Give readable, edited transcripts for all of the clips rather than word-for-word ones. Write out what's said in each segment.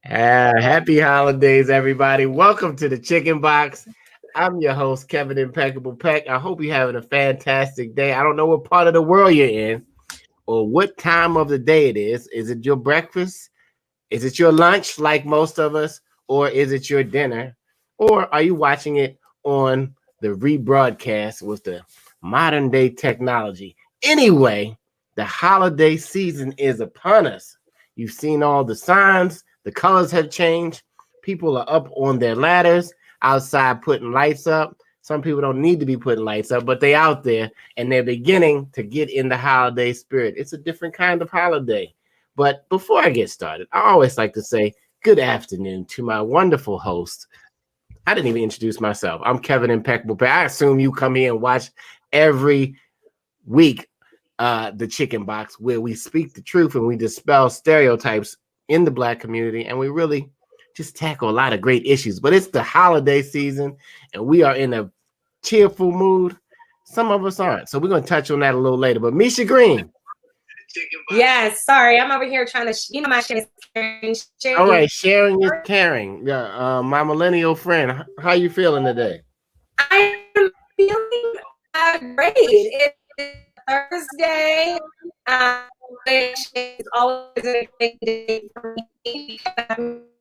Happy holidays, everybody. Welcome to the Chicken Box. I'm your host, Kevin Impeccable Peck. I hope you're having a fantastic day. I don't know what part of the world you're in or what time of the day it is. Is it your breakfast? Is it your lunch, like most of us? Or is it your dinner? Or are you watching it on the rebroadcast with the modern day technology? Anyway, the holiday season is upon us. You've seen all the signs, the colors have changed. People are up on their ladders outside putting lights up. Some people don't need to be putting lights up, but they out there and they're beginning to get in the holiday spirit. It's a different kind of holiday. But before I get started, I always like to say good afternoon to my wonderful host. I didn't even introduce myself. I'm Kevin Impeccable Peck. I assume you come here and watch every week the Chicken Box, where we speak the truth and we dispel stereotypes in the Black community, and we really just tackle a lot of great issues. But it's the holiday season, and we are in a cheerful mood. Some of us aren't, so we're going to touch on that a little later. But Misha Green. Yes, sorry, I'm over here trying to, my shit is All right, sharing is caring. My millennial friend, how you feeling today? I am feeling great. It's Thursday, which is always a great day for me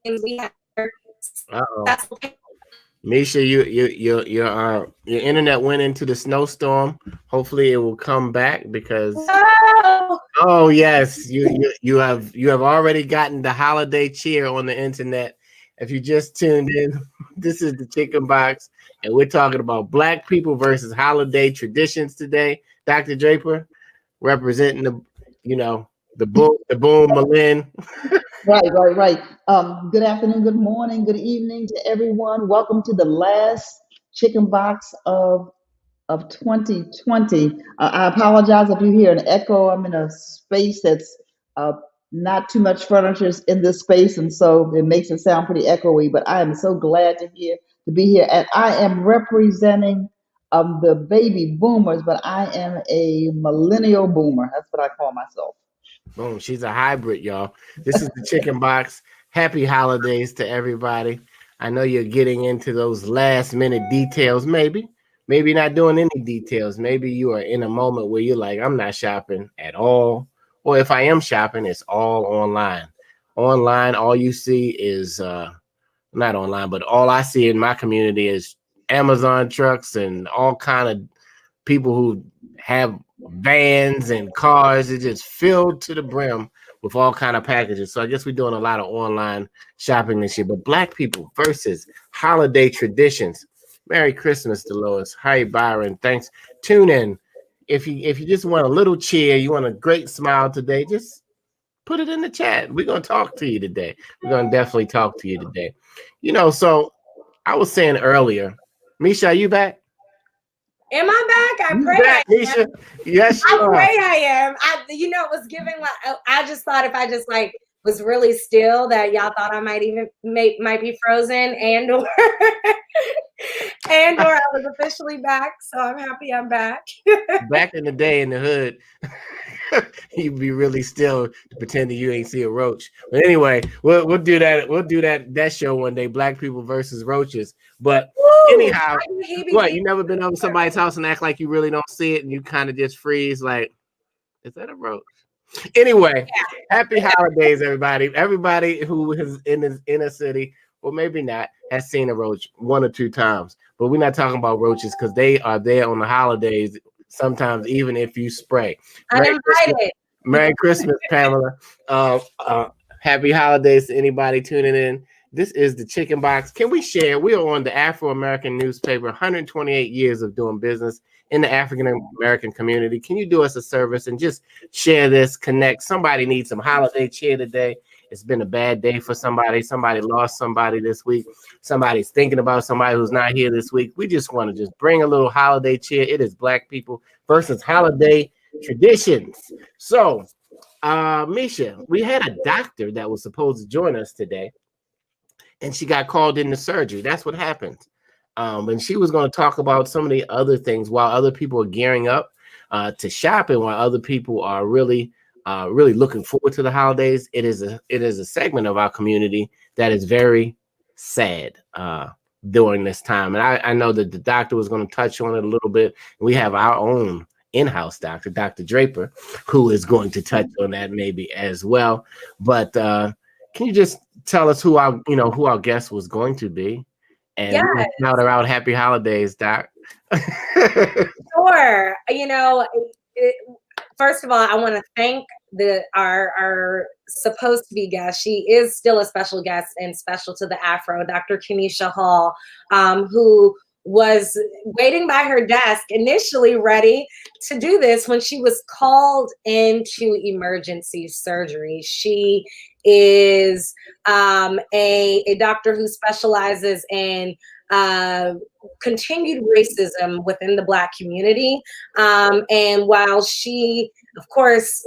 because we have. That's okay. Misha, your internet went into the snowstorm. Hopefully, it will come back because. Oh yes, you have already gotten the holiday cheer on the internet. If you just tuned in, this is the Chicken Box, and we're talking about Black people versus holiday traditions today. Dr. Draper, representing the boom, Malin. Right. Good afternoon, good morning, good evening to everyone. Welcome to the last Chicken Box of 2020. I apologize if you hear an echo. I'm in a space that's not too much furniture in this space, and so it makes it sound pretty echoey. But I am so glad to be here, and I am representing the baby boomers, but I am a millennial boomer. That's what I call myself. Boom, she's a hybrid, y'all. This is the Chicken Box. Happy holidays to everybody. I know you're getting into those last minute details, maybe not doing any details. Maybe you are in a moment where you're like, I'm not shopping at all. Or if I am shopping, it's all online. Online, all you see is not online, but all I see in my community is Amazon trucks and all kind of people who have vans and cars. It's just filled to the brim with all kind of packages. So I guess we're doing a lot of online shopping this year. But Black people versus holiday traditions. Merry Christmas, Dolores. Hi, Byron. Thanks. Tune in. If you just want a little cheer, you want a great smile today, just put it in the chat. We're going to talk to you today. We're going to definitely talk to you today. So I was saying earlier, Misha, are you back? Am I back? I pray back, I am. Misha. Yes, I pray I am. It was giving I just thought if I just was really still that y'all thought I might be frozen and or I was officially back. So I'm happy I'm back. Back in the day in the hood, you'd be really still pretending you ain't see a roach. But anyway, we'll do that. We'll do that show one day. Black people versus roaches. But anyhow, what, you never been over somebody's house and act like you really don't see it, and you kind of just freeze like, is that a roach? Anyway, happy holidays, everybody. Everybody who is in the inner city, or maybe not, has seen a roach one or two times. But we're not talking about roaches because they are there on the holidays. Sometimes even if you spray. Merry Christmas, Pamela. Happy holidays to anybody tuning in. This is the Chicken Box. Can we share? We are on the Afro-American newspaper, 128 years of doing business in the African-American community. Can you do us a service and just share this, connect? Somebody needs some holiday cheer today. It's been a bad day for somebody. Somebody lost somebody this week. Somebody's thinking about somebody who's not here this week. We just want to just bring a little holiday cheer. It is Black people versus holiday traditions. So, Misha, we had a doctor that was supposed to join us today, and she got called into surgery. That's what happened. And she was going to talk about some of the other things while other people are gearing up to shop and while other people are really really looking forward to the holidays. It is a segment of our community that is very sad during this time. And I know that the doctor was going to touch on it a little bit. We have our own in-house doctor, Dr. Draper, who is going to touch on that maybe as well. But can you just tell us who our guest was going to be? And shout her out, happy holidays, Doc. Sure. First of all, I want to thank our supposed to be guest. She is still a special guest and special to the Afro, Dr. Kenesha Hall, who was waiting by her desk, initially ready to do this when she was called into emergency surgery. She is a doctor who specializes in continued racism within the Black community. And while she, of course,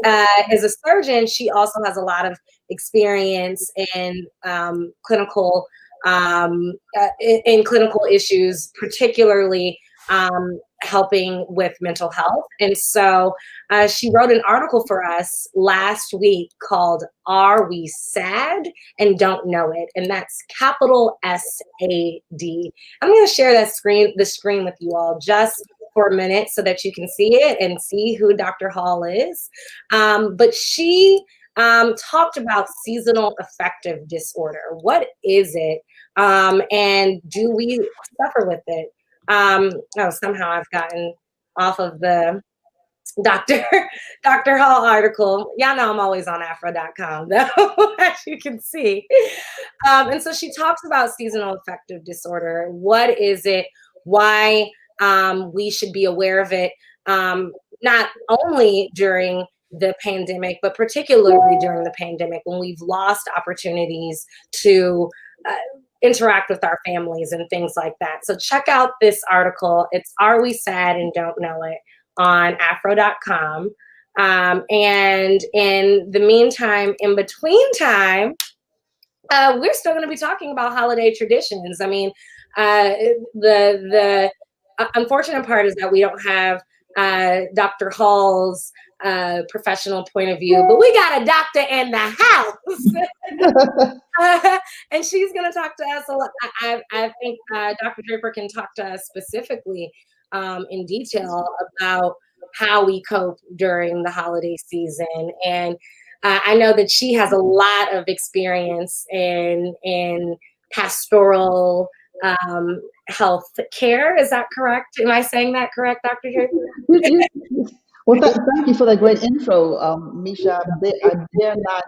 is a surgeon, she also has a lot of experience in clinical issues, particularly helping with mental health. And so she wrote an article for us last week called "Are We Sad and Don't Know It?" And that's capital SAD. I'm going to share the screen with you all just for a minute so that you can see it and see who Dr. Hall is. But she talked about seasonal affective disorder. What is it? And do we suffer with it? Somehow I've gotten off of the Dr. Hall article. Y'all know I'm always on afro.com though, as you can see. And so she talks about seasonal affective disorder. What is it? Why we should be aware of it, not only during the pandemic, but particularly during the pandemic when we've lost opportunities to interact with our families and things like that. So check out this article. It's "Are We Sad and Don't Know It?" on afro.com. And in the meantime, in between time, we're still going to be talking about holiday traditions. I mean, the unfortunate part is that we don't have Dr. Hall's professional point of view, but we got a doctor in the house. And she's going to talk to us a lot. I think Dr. Draper can talk to us specifically in detail about how we cope during the holiday season. And I know that she has a lot of experience in pastoral health care. Is that correct? Am I saying that correct, Dr. Draper? Well, thank you for that great intro, Misha. I dare not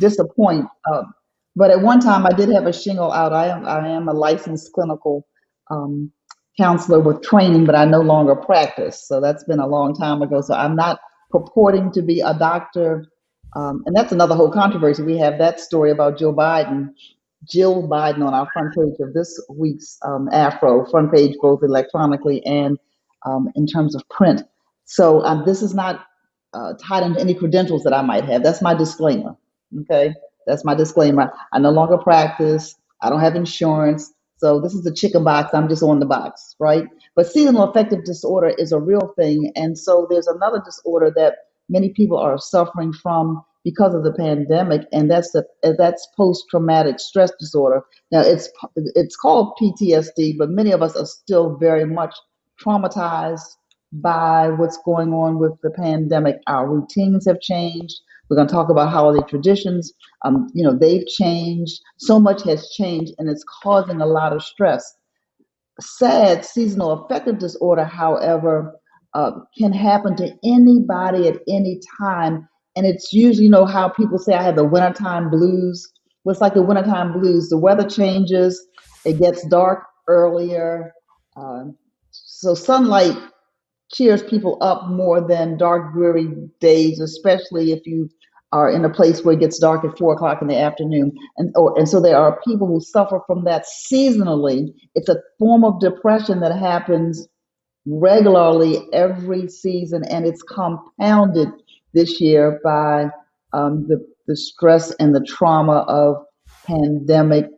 disappoint. But at one time, I did have a shingle out. I am a licensed clinical counselor with training, but I no longer practice. So that's been a long time ago. So I'm not purporting to be a doctor. And that's another whole controversy. We have that story about Jill Biden on our front page of this week's Afro, front page both electronically and in terms of print. So this is not tied into any credentials that I might have. That's my disclaimer. Okay, that's my disclaimer. I no longer practice. I don't have insurance. So this is the chicken box. I'm just on the box, right? But seasonal affective disorder is a real thing. And so there's another disorder that many people are suffering from because of the pandemic, and that's post-traumatic stress disorder. Now it's called PTSD, but many of us are still very much traumatized by what's going on with the pandemic. Our routines have changed. We're going to talk about holiday traditions. They've changed. So much has changed, and it's causing a lot of stress. SAD, seasonal affective disorder, however, can happen to anybody at any time. And it's usually, how people say I have the wintertime blues. Well, it's like the wintertime blues. The weather changes. It gets dark earlier. So sunlight cheers people up more than dark, dreary days, especially if you are in a place where it gets dark at 4 o'clock in the afternoon. And so there are people who suffer from that seasonally. It's a form of depression that happens regularly every season, and it's compounded this year by the stress and the trauma of pandemic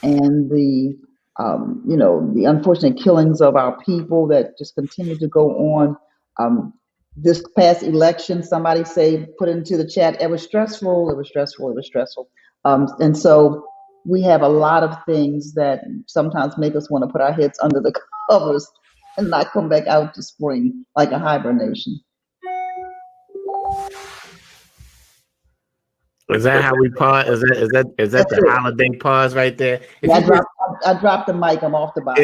and the unfortunate killings of our people that just continue to go on. this past election, somebody say, put into the chat, it was stressful, it was stressful, it was stressful. And so we have a lot of things that sometimes make us want to put our heads under the covers and not come back out to spring like a hibernation. Is that how we pause? Is that That's the it. holiday pause right there? If Yeah, you just I dropped the mic. I'm off the box.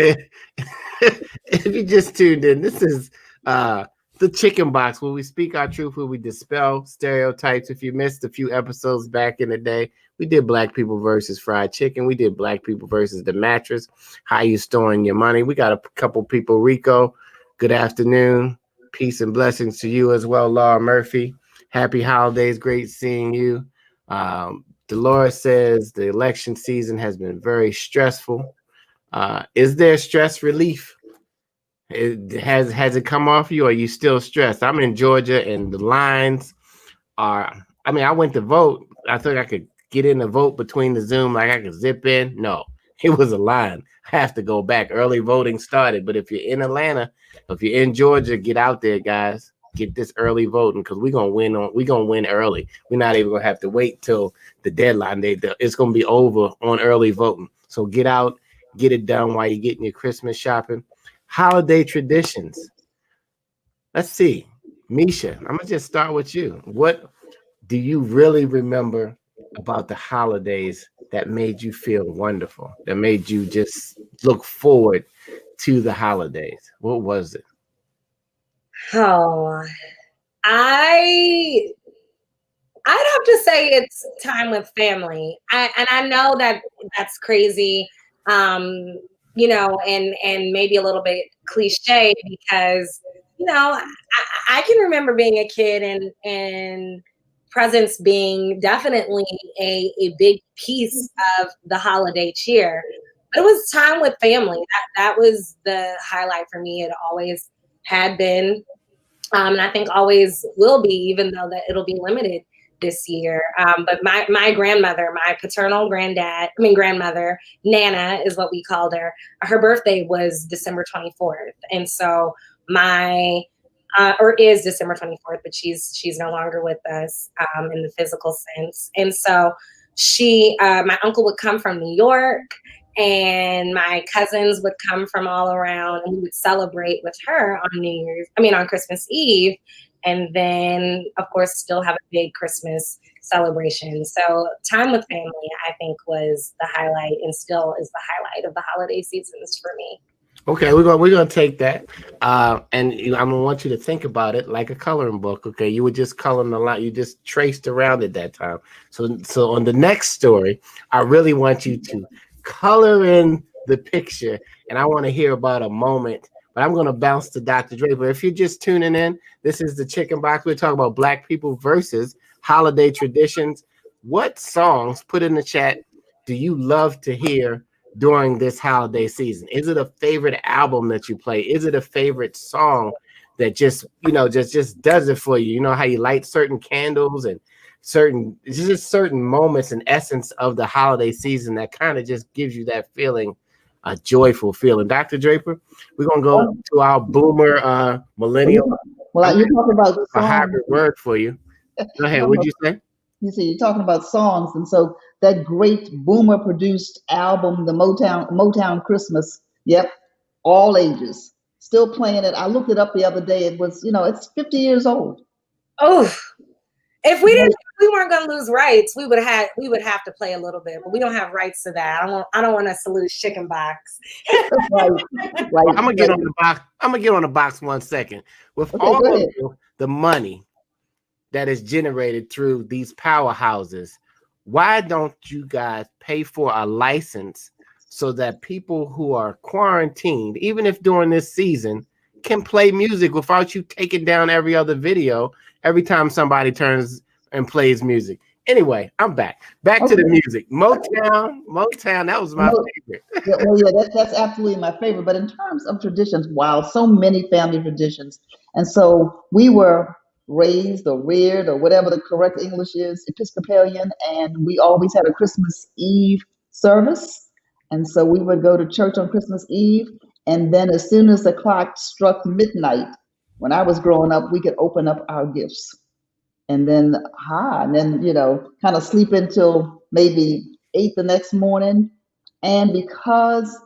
if you just tuned in, this is the Chicken Box, where we speak our truth, where we dispel stereotypes. If you missed a few episodes back in the day, we did Black people versus fried chicken. We did Black people versus the mattress. How you storing your money? We got a couple people. Rico, good afternoon. Peace and blessings to you as well, Laura Murphy. Happy holidays. Great seeing you. Dolores says the election season has been very stressful. Is there stress relief? Has it come off you, or are you still stressed? I'm in Georgia, and the lines are. I mean, I went to vote. I thought I could get in the vote between the Zoom, like I could zip in. No, it was a line. I have to go back. Early voting started, but if you're in Atlanta, if you're in Georgia, get out there, guys. Get this early voting, because we're gonna win early. We're not even gonna have to wait till the deadline. It's gonna be over on early voting. So get out, get it done while you're getting your Christmas shopping. Holiday traditions. Let's see. Misha, I'm gonna just start with you. What do you really remember about the holidays that made you feel wonderful, that made you just look forward to the holidays? What was it? Oh, I'd have to say it's time with family. And I know that that's crazy, and maybe a little bit cliche, because I can remember being a kid and presents being definitely a big piece of the holiday cheer. But it was time with family. That was the highlight for me. It always had been. And I think always will be, even though that it'll be limited this year. But my grandmother, my grandmother, Nana is what we called her. Her birthday was December 24th. And so or is December 24th, but she's no longer with us in the physical sense. And so my uncle would come from New York, and my cousins would come from all around, and we would celebrate with her on Christmas Eve. And then, of course, still have a big Christmas celebration. So time with family, I think, was the highlight, and still is the highlight of the holiday seasons for me. Okay, we're gonna take that, and I'm gonna want you to think about it like a coloring book. Okay, you were just coloring a lot. You just traced around at that time. So on the next story, I really want you to color in the picture, and I want to hear about a moment. But I'm gonna bounce to Dr. Draper. If you're just tuning in, this is the Chicken Box. We're talking about Black people versus holiday traditions. What songs, put in the chat, do you love to hear during this holiday season? Is it a favorite album that you play? Is it a favorite song that just does it for you? You know how you light certain candles and certain moments and essence of the holiday season that kind of just gives you that feeling, a joyful feeling. Dr. Draper, we're gonna go to our boomer millennial. Well, you're talking about songs. A hybrid word for you. Go ahead. What'd you say? You see, you're talking about songs, and so that great boomer-produced album, the Motown Christmas. Yep, all ages, still playing it. I looked it up the other day. It was, it's 50 years old. Oh, if we weren't going to lose rights, we would have to play a little bit, but we don't have rights to that. I don't want us to lose Chicken Box. Right. I'm gonna get on the box. I'm gonna get on the box 1 second. With all of the money that is generated through these powerhouses, why don't you guys pay for a license so that people who are quarantined, even if during this season, can play music without you taking down every other video every time somebody turns and plays music? Anyway, I'm back to the music. Motown, that was my favorite. That's absolutely my favorite. But in terms of traditions, wow, so many family traditions. And so we were raised or reared, or whatever the correct English is, Episcopalian, and we always had a Christmas Eve service. And so we would go to church on Christmas Eve, and then as soon as the clock struck midnight, When I was growing up, we could open up our gifts and then kind of sleep until maybe 8 the next morning. And because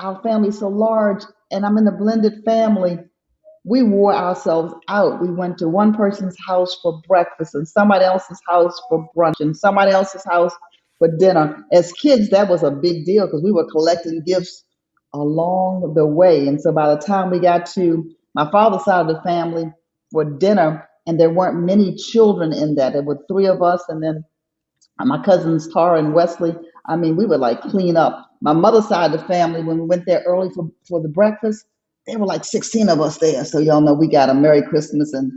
our family's so large and I'm in a blended family, we wore ourselves out. We went to one person's house for breakfast and somebody else's house for brunch and somebody else's house for dinner. As kids, that was a big deal because we were collecting gifts along the way. And so by the time we got to my father's side of the family for dinner, and there weren't many children in that, there were three of us, and then my cousins Tara and Wesley. I mean, we would like clean up. My mother's side of the family, when we went there early for the breakfast, there were like 16 of us there. So y'all know we got a Merry Christmas and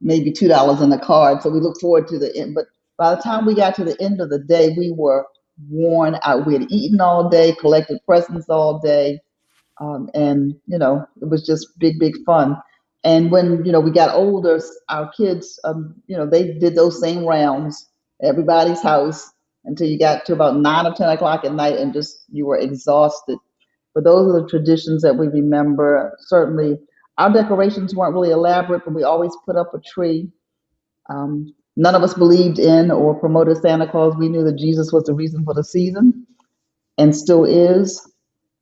maybe $2 in the card. So we look forward to the end. But by the time we got to the end of the day, we were worn out. We had eaten all day, collected presents all day, and it was just big fun. And when we got older, our kids, they did those same rounds, everybody's house, until you got to about 9 or 10 o'clock at night, and just you were exhausted. But those are the traditions that we remember. Certainly, our decorations weren't really elaborate, but we always put up a tree. None of us believed in or promoted Santa Claus. We knew that Jesus was the reason for the season, and still is.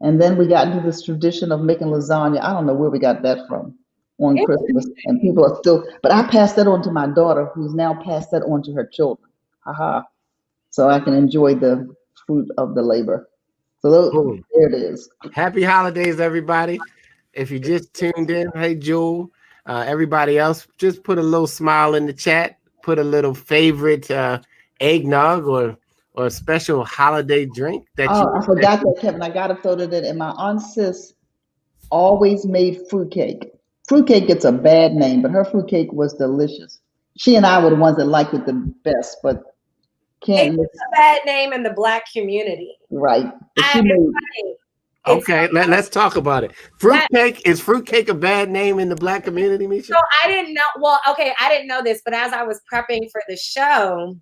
And then we got into this tradition of making lasagna. I don't know where we got that from on Christmas. And people are still, but I passed that on to my daughter, who's now passed that on to her children. Haha. So I can enjoy the fruit of the labor. So there it is. Happy holidays, everybody. If you just tuned in, hey, Jewel, everybody else, just put a little smile in the chat. Put a little favorite eggnog or a special holiday drink that I forgot that, Kevin. I got to throw that in. And my aunt Sis always made fruitcake. Fruitcake gets a bad name, but her fruitcake was delicious. She and I were the ones that liked it the best, but it's a bad name in the Black community. Right. Okay, let's talk about it. Fruitcake, is fruitcake a bad name in the Black community, Misha? So I didn't know. Well, okay, I didn't know this, but as I was prepping for the show,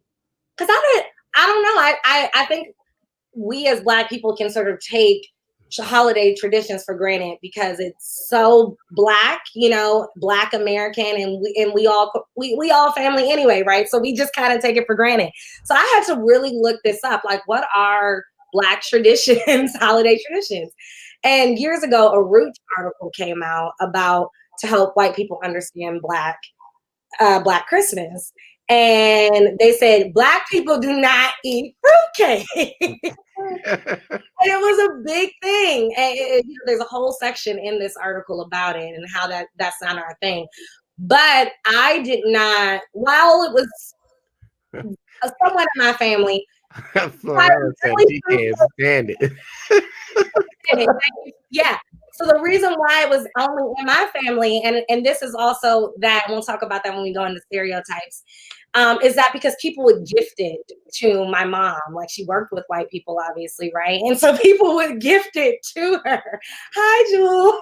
because I don't know. I think we as Black people can sort of take holiday traditions for granted because it's so Black, Black American, and we all family anyway, right? So we just kind of take it for granted. So I had to really look this up, like what are Black traditions, holiday traditions. And years ago, a Root article came out to help white people understand Black Christmas. And they said, Black people do not eat fruitcake. And it was a big thing. And there's a whole section in this article about it and how that's not our thing. But I did not, while it was somewhat in my family, she can't stand it. Yeah. So the reason why it was only in my family, and this is also that, and we'll talk about that when we go into stereotypes, is that because people would gift it to my mom. Like, she worked with white people, obviously, right? And so people would gift it to her. Hi, Jewel.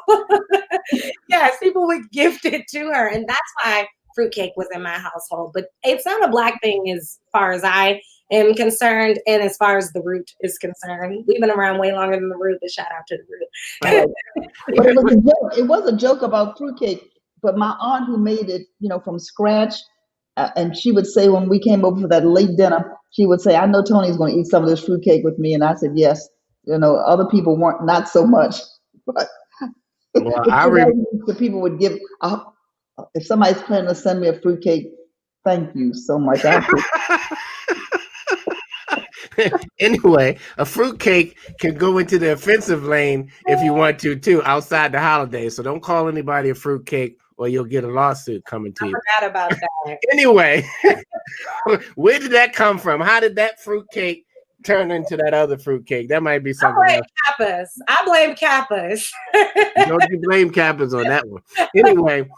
Yes, people would gift it to her. And that's why fruitcake was in my household. But it's not a Black thing as far as I am concerned, and as far as the Root is concerned. We've been around way longer than the Root, but shout out to the Root. But it was a joke. It was a joke about fruitcake. But my aunt, who made it, from scratch, and she would say when we came over for that late dinner, she would say, "I know Tony's going to eat some of this fruitcake with me," and I said, "Yes." Other people weren't, not so much. But the people would give. If somebody's planning to send me a fruitcake, thank you so much. Anyway, a fruitcake can go into the offensive lane if you want to, too, outside the holidays. So don't call anybody a fruitcake or you'll get a lawsuit coming to you. I forgot about that. Anyway, where did that come from? How did that fruitcake turn into that other fruitcake? That might be something else. I blame Kappas. Don't you blame Kappas on that one. Anyway,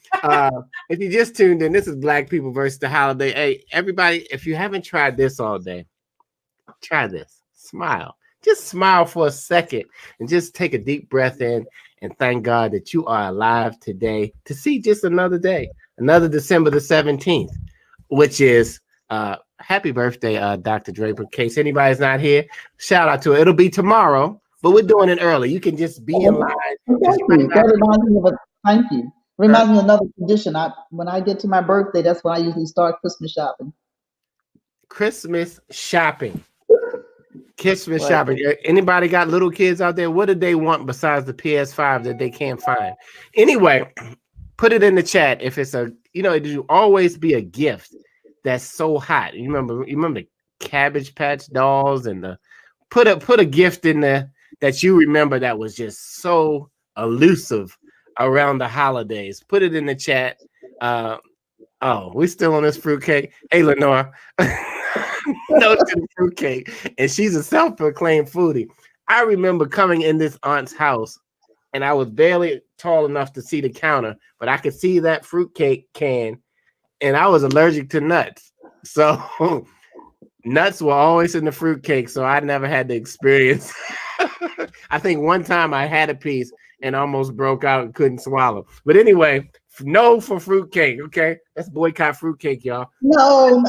if you just tuned in, this is Black People versus the Holiday. Hey, everybody, if you haven't tried this all day, try this. Smile. Just smile for a second and just take a deep breath in and thank God that you are alive today to see just another day, another December the 17th, which is happy birthday, Dr. Draper. In case anybody's not here, shout out to her. It'll be tomorrow, but we're doing it early. You can just be in line. Thank you. Thank you. Reminds me of another tradition. When I get to my birthday, that's when I usually start Christmas shopping. Christmas shopping. Christmas Right. shopping. Anybody got little kids out there? What do they want besides the PS5 that they can't find? Anyway, put it in the chat if it's a, it should always be a gift that's so hot. You remember the Cabbage Patch dolls and the put a gift in there that you remember that was just so elusive around the holidays. Put it in the chat. We still on this fruitcake. Hey, Lenore. No to the fruitcake. And she's a self-proclaimed foodie. I remember coming in this aunt's house and I was barely tall enough to see the counter, but I could see that fruitcake can, and I was allergic to nuts. So nuts were always in the fruitcake, so I never had the experience. I think one time I had a piece and almost broke out and couldn't swallow. But anyway, no for fruitcake, okay? Let's boycott fruitcake, y'all. No.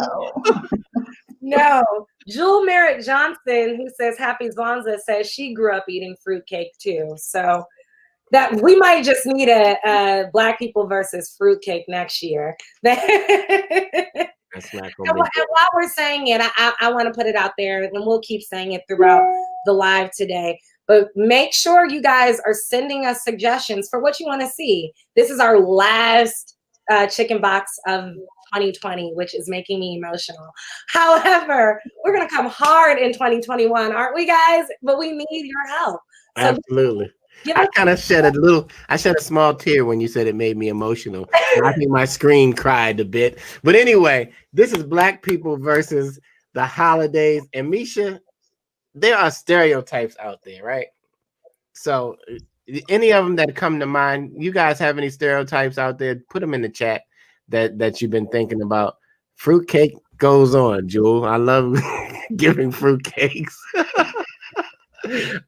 No. Jewel Merritt Johnson, who says Happy Zwanza, says she grew up eating fruitcake too. So that we might just need a Black people versus fruitcake next year. That's not gonna And while we're saying it, I want to put it out there, and we'll keep saying it throughout the live today. But make sure you guys are sending us suggestions for what you want to see. This is our last chicken box of 2020, which is making me emotional. However, we're going to come hard in 2021, aren't we, guys? But we need your help. So absolutely. I kind of shed a small tear when you said it made me emotional. I think my screen cried a bit. But anyway, this is Black people versus the holidays. And Misha, there are stereotypes out there, right? So any of them that come to mind, you guys have any stereotypes out there? Put them in the chat that you've been thinking about. Fruitcake goes on, Jewel. I love giving fruitcakes.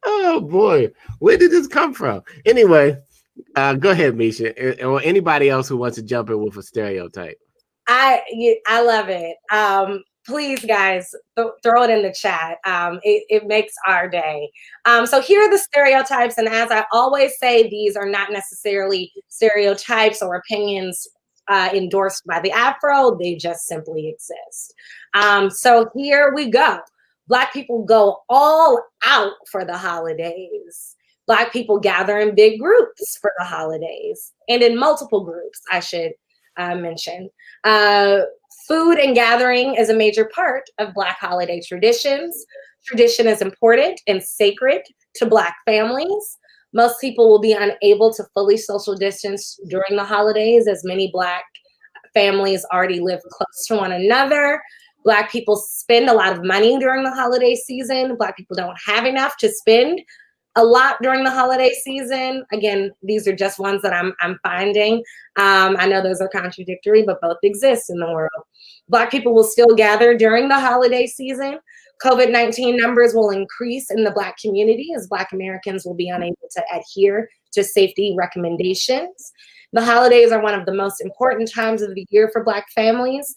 Oh boy, where did this come from? Anyway, go ahead, Misha, or anybody else who wants to jump in with a stereotype. I love it. Please, guys, throw it in the chat. It makes our day. So here are the stereotypes, and as I always say, these are not necessarily stereotypes or opinions endorsed by the Afro. They just simply exist. So here we go. Black people go all out for the holidays. Black people gather in big groups for the holidays, and in multiple groups, I should mention. Food and gathering is a major part of Black holiday traditions. Tradition is important and sacred to Black families. Most people will be unable to fully social distance during the holidays, as many Black families already live close to one another. Black people spend a lot of money during the holiday season. Black people don't have enough to spend a lot during the holiday season. Again, these are just ones that I'm finding. I know those are contradictory, but both exist in the world. Black people will still gather during the holiday season. COVID-19 numbers will increase in the Black community as Black Americans will be unable to adhere to safety recommendations. The holidays are one of the most important times of the year for Black families.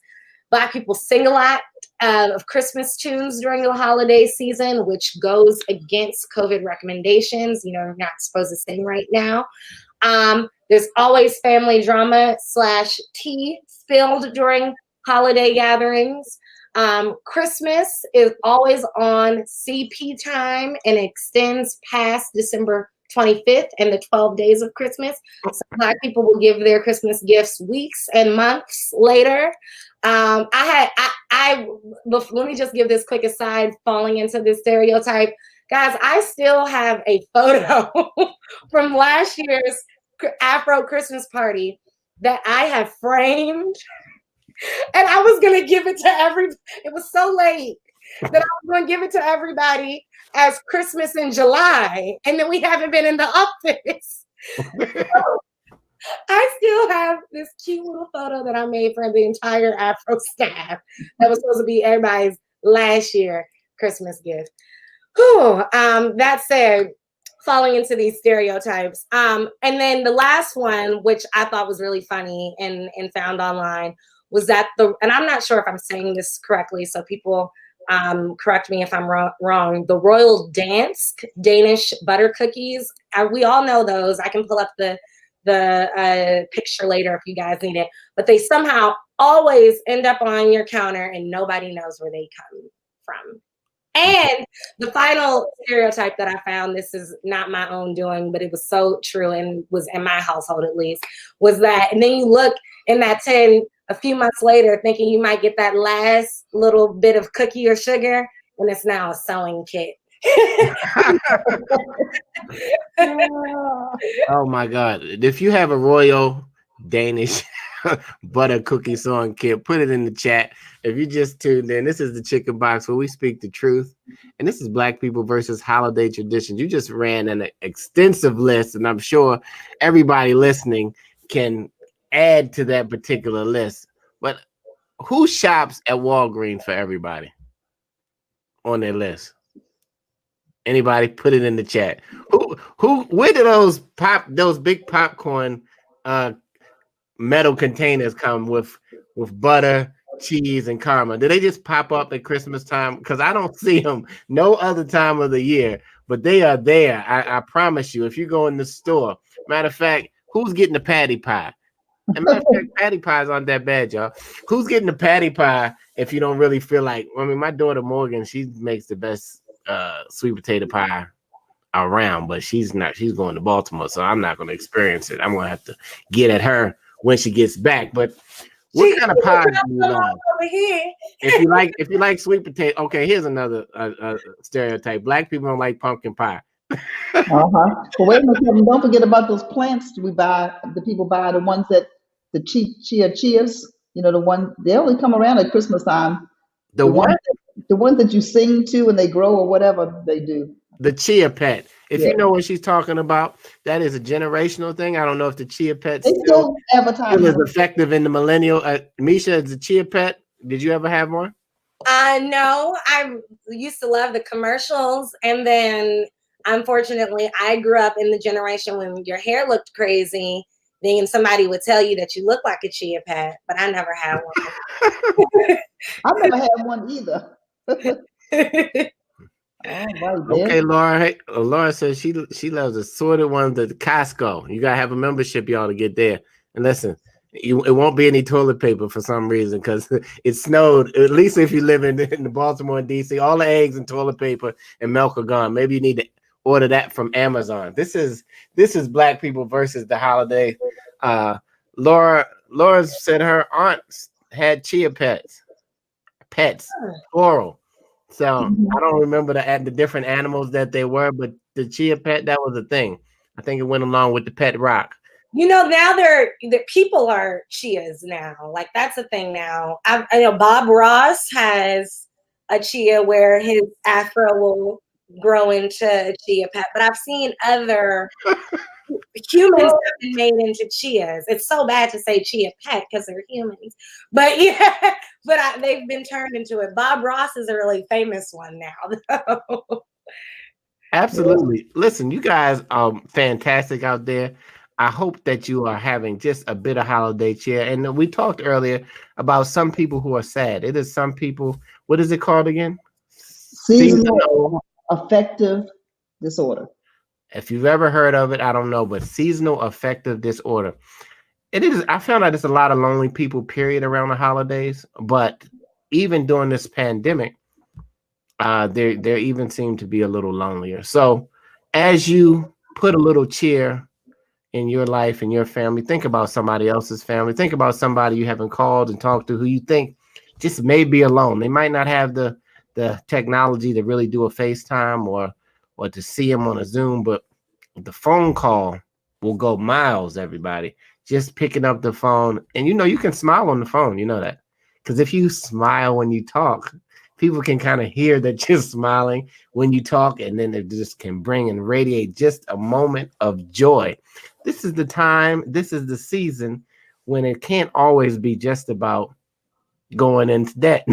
Black people sing a lot of Christmas tunes during the holiday season, which goes against COVID recommendations. You're not supposed to sing right now. There's always family drama / tea spilled during holiday gatherings. Christmas is always on CP time and extends past December 25th and the 12 days of Christmas. So Black people will give their Christmas gifts weeks and months later. Let me just give this quick aside, falling into this stereotype. Guys, I still have a photo from last year's Afro Christmas party that I have framed. And I was going to give it to it was so late that I was going to give it to everybody as Christmas in July. And then we haven't been in the office. So I still have this cute little photo that I made for the entire Afro staff that was supposed to be everybody's last year Christmas gift. Whew, that said, falling into these stereotypes. And then the last one, which I thought was really funny and found online, was that and I'm not sure if I'm saying this correctly, so people correct me if I'm wrong. The Royal Dansk Danish butter cookies. We all know those. I can pull up the the picture later if you guys need it. But they somehow always end up on your counter and nobody knows where they come from. And the final stereotype that I found, this is not my own doing, but it was so true and was in my household at least, was that, and then you look in that tin a few months later thinking you might get that last little bit of cookie or sugar, and it's now a sewing kit. Oh my God. If you have a Royal Danish butter cookie sewing kit, put it in the chat. If you just tuned in, this is the Chicken Box where we speak the truth. And this is Black People versus Holiday Traditions. You just ran an extensive list, and I'm sure everybody listening can add to that particular list. But who shops at Walgreens for everybody on their list? Anybody? Put it in the chat. Where do those big popcorn metal containers come with butter, cheese, and caramel? Do they just pop up at Christmas time? Because I don't see them no other time of the year, but they are there. I promise you, if you go in the store. Matter of fact, who's getting the patty pie? And matter of fact, patty pies aren't that bad, y'all. Who's getting the patty pie if you don't really feel like, I mean, my daughter Morgan, she makes the best sweet potato pie around, but she's going to Baltimore, so I'm not going to experience it. I'm going to have to get at her when she gets back. But what kind of pie do you love? If you like sweet potato, okay, here's another stereotype. Black people don't like pumpkin pie. But wait a minute, don't forget about those plants the people buy, the ones that the chias, the one they only come around at Christmas time. The what? The ones that you sing to and they grow or whatever they do. The chia pet. If you know what she's talking about, that is a generational thing. I don't know if the chia pet still advertise is effective in the millennial. Misha, is the chia pet? Did you ever have one? No, I used to love the commercials, and then unfortunately, I grew up in the generation when your hair looked crazy. Then somebody would tell you that you look like a chia pet, but I never had one. I've never had one either. Okay, Laura. Hey, Laura says she loves assorted ones at the Costco. You gotta have a membership, y'all, to get there. And listen, it won't be any toilet paper for some reason because it snowed. At least if you live in the Baltimore and DC, all the eggs and toilet paper and milk are gone. Maybe you need to order that from Amazon. This is Black People versus the holiday. Laura said her aunt had chia pets, plural. So I don't remember the different animals that they were, but the chia pet, that was a thing. I think it went along with the pet rock. Now the people are chias now. Like that's a thing now. I know Bob Ross has a chia where his afro will grow into a chia pet, but I've seen other humans have been made into chias. It's so bad to say chia pet because they're humans, but they've been turned into it. Bob Ross is a really famous one now, though. Absolutely. Listen, you guys are fantastic out there. I hope that you are having just a bit of holiday cheer. And we talked earlier about some people who are sad. It is some people. What is it called again? Seasonal affective disorder. If you've ever heard of it, I don't know, but seasonal affective disorder. It is. I found out there's a lot of lonely people, period, around the holidays. But even during this pandemic, there even seem to be a little lonelier. So as you put a little cheer in your life and your family, think about somebody else's family. Think about somebody you haven't called and talked to who you think just may be alone. They might not have the technology to really do a FaceTime or to see them on a Zoom, but the phone call will go miles, everybody. Just picking up the phone. And you can smile on the phone, you know that. Because if you smile when you talk, people can kind of hear that you're smiling when you talk, and then it just can bring and radiate just a moment of joy. This is the time, this is the season when it can't always be just about going into debt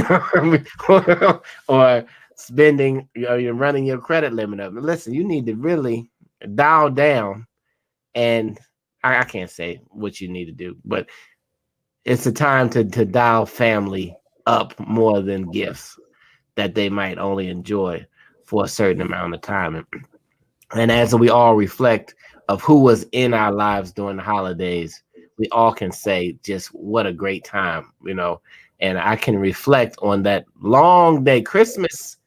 or spending, you're running your credit limit up. Listen, you need to really dial down, and I can't say what you need to do, but it's a time to dial family up more than gifts that they might only enjoy for a certain amount of time. And as we all reflect of who was in our lives during the holidays, we all can say just what a great time, you know. And I can reflect on that long day. Christmas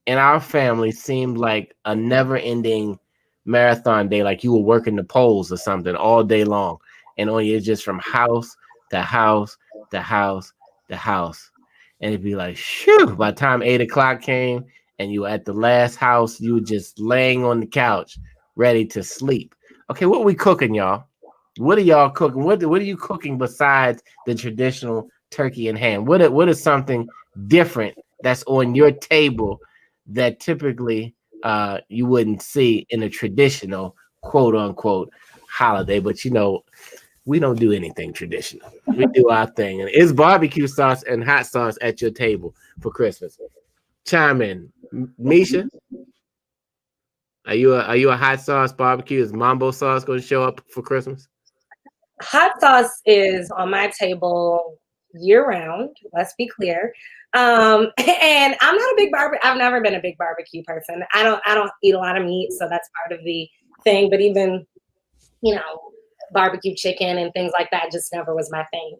in our family seemed like a never-ending marathon day, like you were working the polls or something all day long. And on you just from house to house to house to house. And it'd be like, shoo, by the time 8 o'clock came and you were at the last house, you were just laying on the couch, ready to sleep. Okay, what we cooking, y'all? What are y'all cooking? What are you cooking besides the traditional turkey and ham? What is something different that's on your table that typically you wouldn't see in a traditional quote unquote holiday? But you know, we don't do anything traditional. We do our thing. And it's barbecue sauce and hot sauce at your table for Christmas. Chime in. Misha, are you a hot sauce barbecue? Is mambo sauce going to show up for Christmas? Hot sauce is on my table year round. Let's be clear. And I'm not a big barbecue. I've never been a big barbecue person. I don't eat a lot of meat, so that's part of the thing. But even, you know, barbecue chicken and things like that just never was my thing.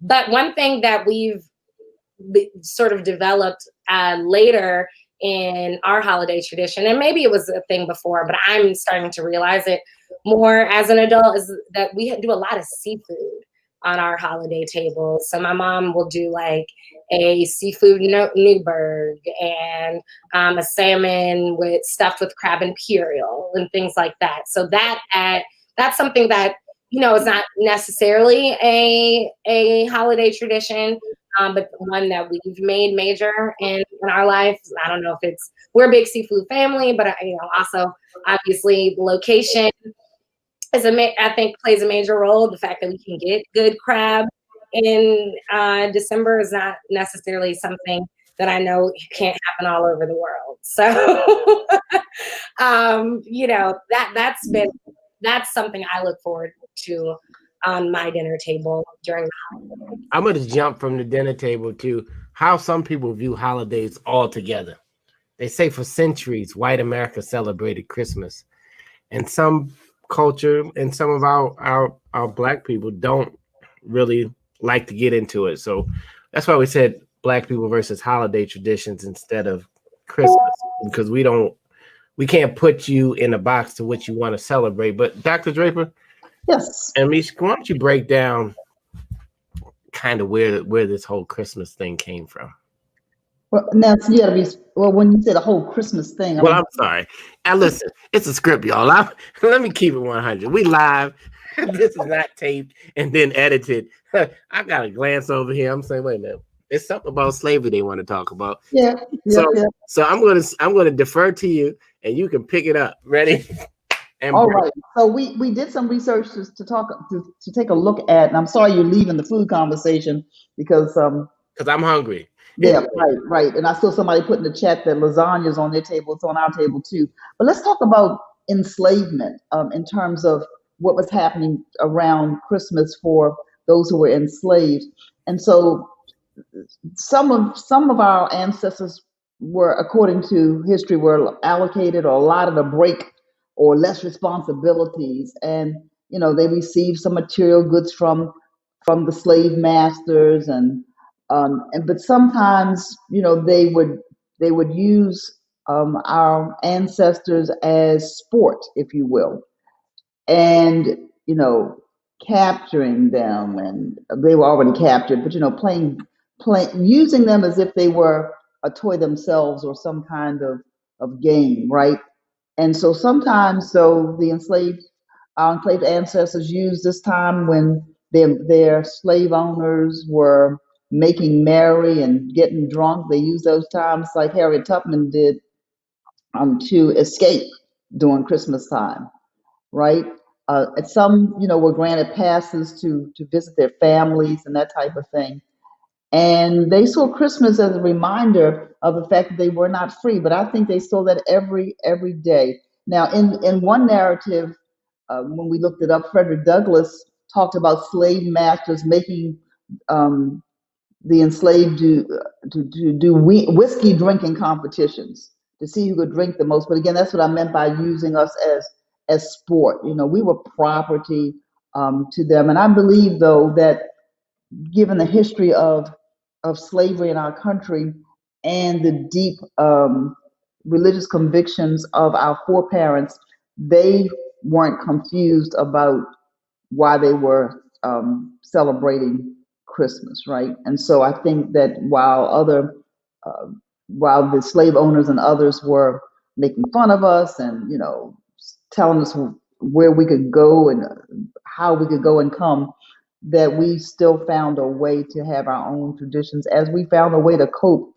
But one thing that we've sort of developed later in our holiday tradition, and maybe it was a thing before, but I'm starting to realize it more as an adult, is that we do a lot of seafood on our holiday table. So my mom will do like a seafood Newburg and a salmon with stuffed with crab imperial and things like that. So that's something that, you know, is not necessarily a holiday tradition, but one that we've made major in our life. I don't know if we're a big seafood family, but you know, also obviously location I think plays a major role. The fact that we can get good crab in December is not necessarily something that I know can't happen all over the world. So, you know, that's something I look forward to on my dinner table during the holidays. I'm going to jump from the dinner table to how some people view holidays altogether. They say for centuries, white America celebrated Christmas, and some culture and some of our black people don't really like to get into it. So that's why we said black people versus holiday traditions instead of Christmas, because we can't put you in a box to what you want to celebrate. But Dr. Draper, Yes. and Misha, why don't you break down kind of where this whole Christmas thing came from? Well, now you gotta be well when you say the whole Christmas thing. Well, I'm sorry. And listen, it's a script, y'all. Let me keep it 100. We live. This is not taped and then edited. I got to glance over here. I'm saying, wait a minute. It's something about slavery they want to talk about. Yeah. So I'm gonna defer to you, and you can pick it up. Ready? And all right. So we did some research to take a look at, and I'm sorry you're leaving the food conversation because I'm hungry. Yeah, right. And I saw somebody put in the chat that lasagna is on their table. It's on our table too. But let's talk about enslavement in terms of what was happening around Christmas for those who were enslaved. And so some of our ancestors were, according to history, were allocated or allotted a break or less responsibilities, and you know they received some material goods from the slave masters, and but sometimes you know they would use our ancestors as sport, if you will, and you know capturing them, and they were already captured, but you know playing using them as if they were a toy themselves or some kind of game, right? And so sometimes, so the our enslaved ancestors used this time when their slave owners were making merry and getting drunk. They used those times, like Harriet Tubman did, to escape during Christmas time, right? And some, you know, were granted passes to visit their families and that type of thing. And they saw Christmas as a reminder of the fact that they were not free. But I think they saw that every day. Now, in one narrative, when we looked it up, Frederick Douglass talked about slave masters making the enslaved do whiskey drinking competitions to see who could drink the most. But again, that's what I meant by using us as sport. We were property to them. And I believe, though, that given the history of slavery in our country and the deep religious convictions of our foreparents, they weren't confused about why they were celebrating Christmas, right? And so I think that uh, while the slave owners and others were making fun of us and telling us where we could go and how we could go and come, that we still found a way to have our own traditions, as we found a way to cope,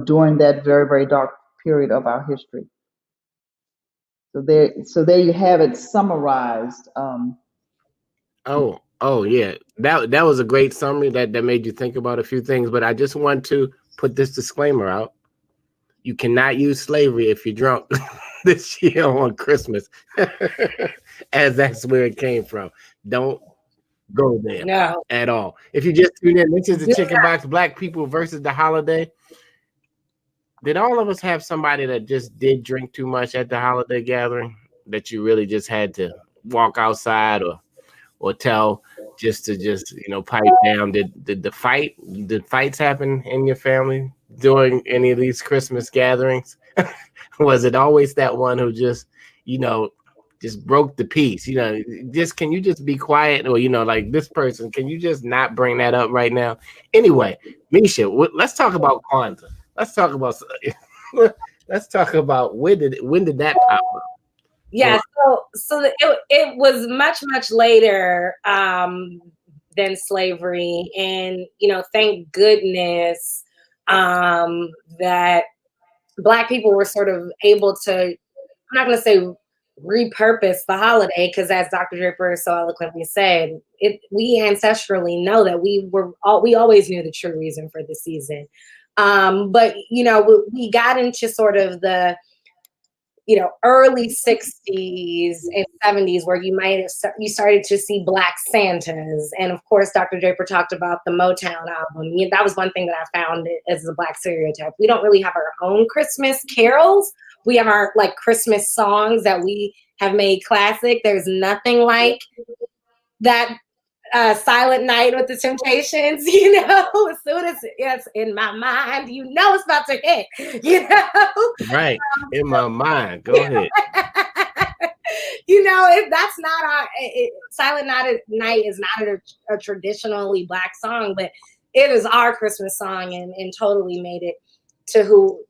during that very, very dark period of our history. So there you have it summarized. Oh yeah. That was a great summary that made you think about a few things. But I just want to put this disclaimer out. You cannot use slavery if you're drunk this year on Christmas, as that's where it came from. Don't go there at all. If you just tune in, this is the Chicken Box Black People versus the Holiday. Did all of us have somebody that just did drink too much at the holiday gathering that you really just had to walk outside or tell just to pipe down? Did fights happen in your family during any of these Christmas gatherings? Was it always that one who just broke the peace? Can you just be quiet? Or like this person, can you just not bring that up right now? Anyway, Misha, let's talk about Kwanzaa. Let's talk about when did that pop up? Yeah, so it was much later than slavery, and thank goodness that Black people were sort of able to, I'm not going to say repurpose the holiday, because as Dr. Draper so eloquently said, we ancestrally know that we always knew the true reason for the season. But we got into sort of the early 60s and 70s, where you started to see Black Santas. And of course, Dr. Draper talked about the Motown album. That was one thing that I found as a Black stereotype. We don't really have our own Christmas carols. We have our Christmas songs that we have made classic. There's nothing like that Silent Night with the Temptations, as soon as it's in my mind, it's about to hit, Right, in my mind. Go ahead. If that's not Silent Night is not a traditionally Black song, but it is our Christmas song, and totally made it to who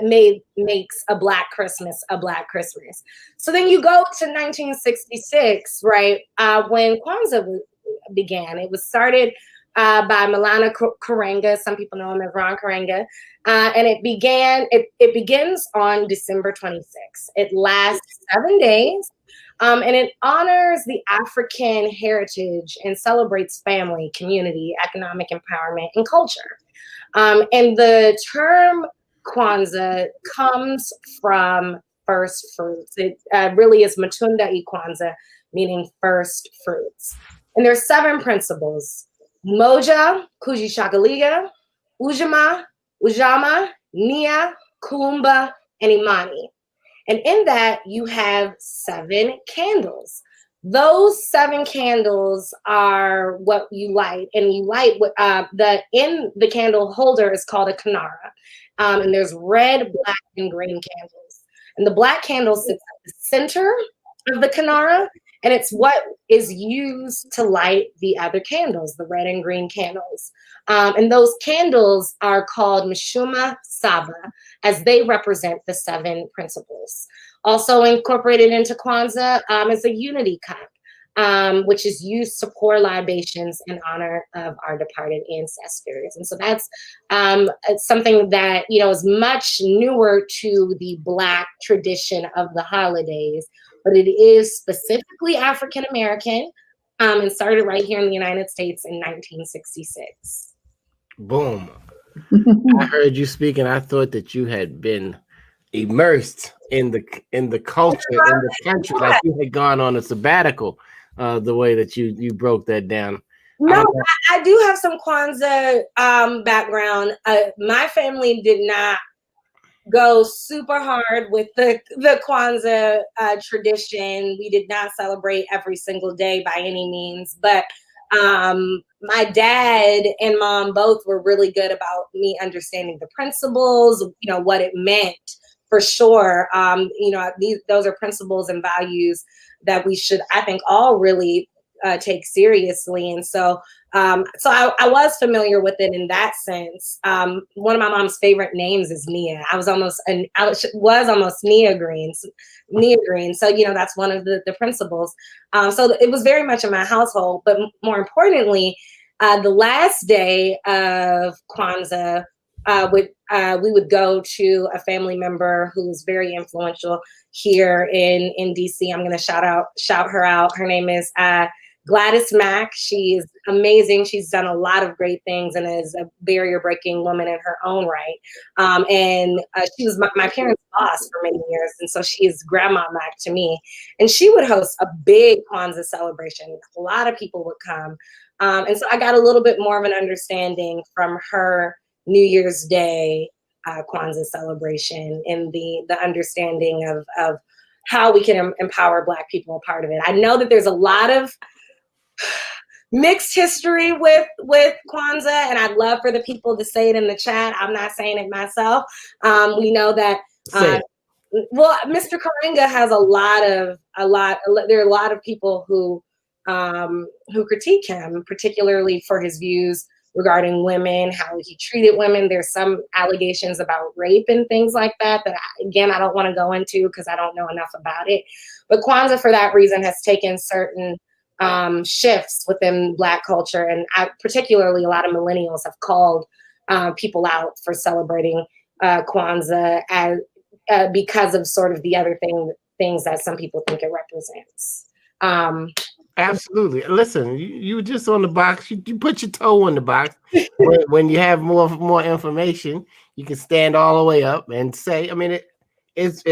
makes a Black Christmas a Black Christmas. So then you go to 1966, right, when Kwanzaa began. It was started by Maulana Karenga. Some people know him as Ron Karenga. And it begins on December 26th. It lasts 7 days. And it honors the African heritage and celebrates family, community, economic empowerment, and culture. And the term Kwanzaa comes from first fruits. It really is Matunda y Kwanzaa, meaning first fruits. And there's 7 principles: Moja, Kujishakaliga, Ujama, Ujama, Nia, Kumba, and Imani. And in that, you have 7 candles. Those 7 candles are what you light, and you light in the candle holder is called a kanara. And there's red, black, and green candles. And the black candle sits at the center of the kanara, and it's what is used to light the other candles, the red and green candles. And those candles are called Mishuma Saba, as they represent the 7 principles. Also incorporated into Kwanzaa is a unity cup, which is used to pour libations in honor of our departed ancestors. And so that's something that is much newer to the Black tradition of the holidays, but it is specifically African American, and started right here in the United States in 1966. Boom. I heard you speak, and I thought that you had been immersed in the culture, in the country, like you had gone on a sabbatical. The way that you broke that down. No, I do have some Kwanzaa background. My family did not go super hard with the Kwanzaa tradition. We did not celebrate every single day by any means, but my dad and mom both were really good about me understanding the principles, what it meant for sure. Those are principles and values that we should, I think, all really take seriously. And so I was familiar with it in that sense. One of my mom's favorite names is Nia. I was almost Nia Green. Nia Green. So, that's one of the principles. So it was very much in my household. But more importantly, the last day of Kwanzaa, we would go to a family member who was very influential here in DC. I'm going to shout her out. Her name is Gladys Mack. She is amazing. She's done a lot of great things and is a barrier-breaking woman in her own right. And she was my parents' boss for many years. And so she is Grandma Mack to me. And she would host a big Kwanzaa celebration. A lot of people would come. And so I got a little bit more of an understanding from her New Year's Day Kwanzaa celebration and the understanding of how we can empower Black people a part of it. I know that there's a lot of mixed history with Kwanzaa, and I'd love for the people to say it in the chat. I'm not saying it myself. We know that Mr. Karenga has there are a lot of people who critique him, particularly for his views regarding women, how he treated women. There's some allegations about rape and things like that I don't want to go into because I don't know enough about it. But Kwanzaa, for that reason, has taken certain shifts within Black culture, and particularly a lot of millennials have called people out for celebrating Kwanzaa because of sort of the other things that some people think it represents. Absolutely. Listen, you just on the box. You put your toe in the box. when you have more information, you can stand all the way up and say. I mean, it's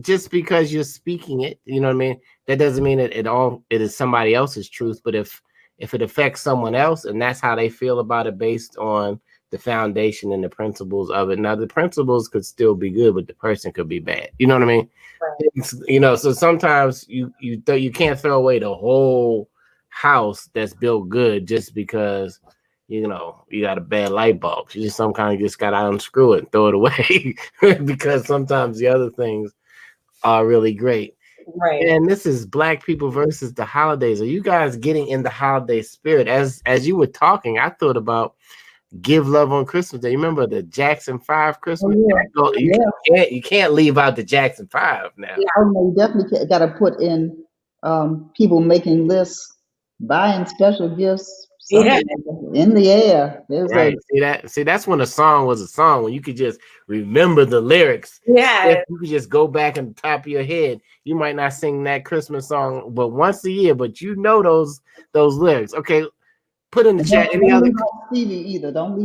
just because you're speaking it. You know what I mean? That doesn't mean it is somebody else's truth. But if it affects someone else, and that's how they feel about it, based on the foundation and the principles of it. Now, the principles could still be good, but the person could be bad. You know what I mean? Right. So sometimes you can't throw away the whole house that's built good just because you got a bad light bulb. You just got to unscrew it and throw it away because sometimes the other things are really great. Right. And this is Black people versus the holidays. Are you guys getting in the holiday spirit? As you were talking, I thought about Give Love on Christmas Day. You remember the Jackson 5 Christmas? Oh, yeah. You can't leave out the Jackson 5 now. Yeah, you definitely got to put in people making lists, buying special gifts. In the air. Right. See, that's when a song was a song, when you could just remember the lyrics. Yeah. If you could just go back on the top of your head. You might not sing that Christmas song but once a year, but those lyrics. Okay. Put in the chat any other. Leave out Stevie either. Don't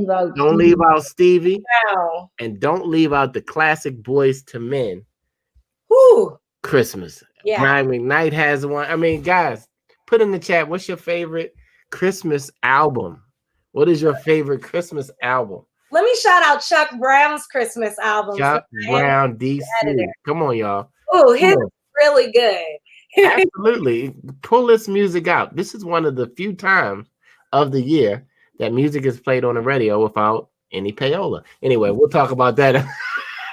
leave out Stevie. No. And don't leave out the classic Boys to Men. Woo. Christmas. Yeah. Brian McKnight has one. I mean, guys, put in the chat, what's your favorite Christmas album? What is your favorite Christmas album? Let me shout out Chuck Brown's Christmas album. Chuck Brown, DC. Come on, y'all. Oh, his really good. Absolutely. Pull this music out. This is one of the few times of the year that music is played on the radio without any payola. Anyway, we'll talk about that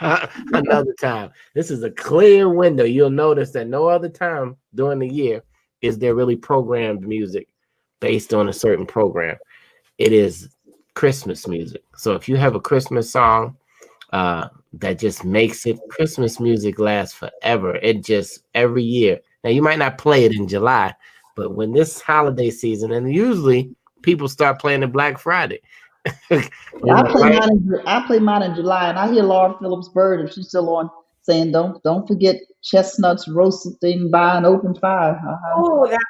another time. This is a clear window. You'll notice that no other time during the year is there really programmed music based on a certain program. It is Christmas music. So if you have a Christmas song that just makes it, Christmas music lasts forever. It just every year. Now you might not play it in July, but when this holiday season, and usually people start playing it Black Friday. I play mine in July, and I hear Laura Phillips Bird, if she's still on, saying, "Don't forget chestnuts roasting by an open fire." Oh, that's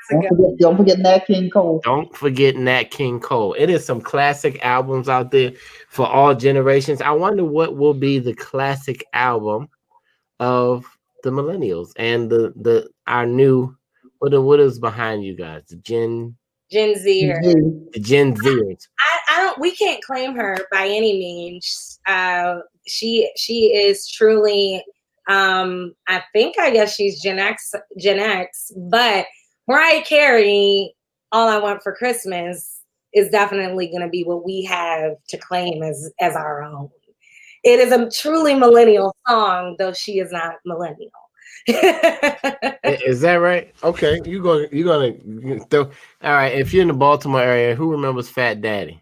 don't forget Nat King Cole. Don't forget Nat King Cole. It is some classic albums out there for all generations. I wonder what will be the classic album of the millennials and our new. What is behind you guys? The Gen Z. The Gen Zers. I don't we can't claim her by any means. She is truly, I guess she's Gen X, but Mariah Carey, All I Want for Christmas is definitely going to be what we have to claim as our own. It is a truly millennial song, though she is not millennial. Is that right? Okay, you're gonna throw. All right, if you're in the Baltimore area, who remembers Fat Daddy?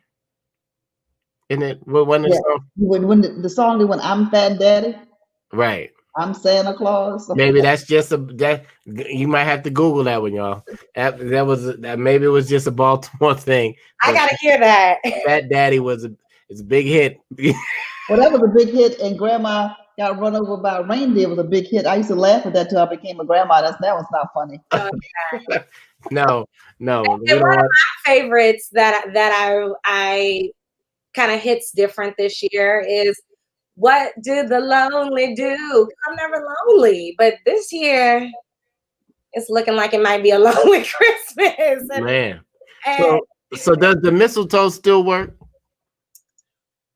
Isn't it when Yeah. When the song when I'm Fat Daddy, right? I'm Santa Claus. Maybe that's just that you might have to Google that one, y'all. That maybe it was just a Baltimore thing. I gotta hear that. Fat Daddy it's a big hit. Well, that was a big hit, and Grandma got run over by a reindeer was a big hit. I used to laugh at that till I became a grandma. That was not funny. No. And one of my favorites that I kind of hits different this year is What Do the Lonely Do? I'm never lonely, but this year it's looking like it might be a lonely Christmas. Man. So does the mistletoe still work?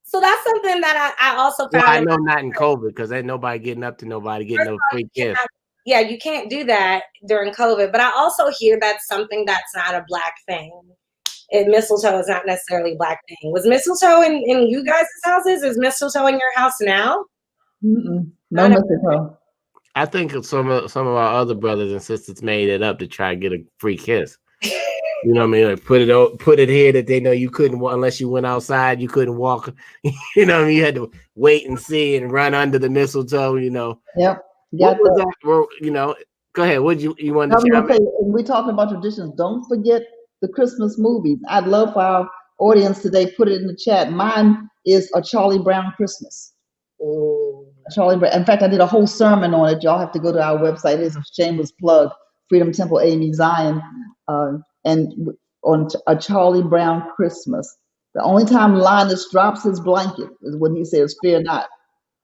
So that's something that I also found. Well, I know not in COVID because ain't nobody getting up to nobody getting no free kiss. Yeah, you can't do that during COVID. But I also hear that's something that's not a Black thing. Mistletoe is not necessarily a Black thing. Was mistletoe in you guys' houses? Is mistletoe in your house now? No mistletoe. I think some of our other brothers and sisters made it up to try to get a free kiss. You know what I mean? Like put it here that they know you couldn't walk unless you went outside. You couldn't walk. You know what I mean? You had to wait and see and run under the mistletoe. You know. Yep. What was that? Well, you know. Go ahead. What you want to say? We're talking about traditions. Don't forget the Christmas movies. I'd love for our audience today. Put it in the chat. Mine is A Charlie Brown Christmas. Ooh. Charlie Brown. In fact, I did a whole sermon on it. Y'all have to go to our website. It's a shameless plug. Freedom Temple, Amy Zion. And on A Charlie Brown Christmas. The only time Linus drops his blanket is when he says, "Fear not."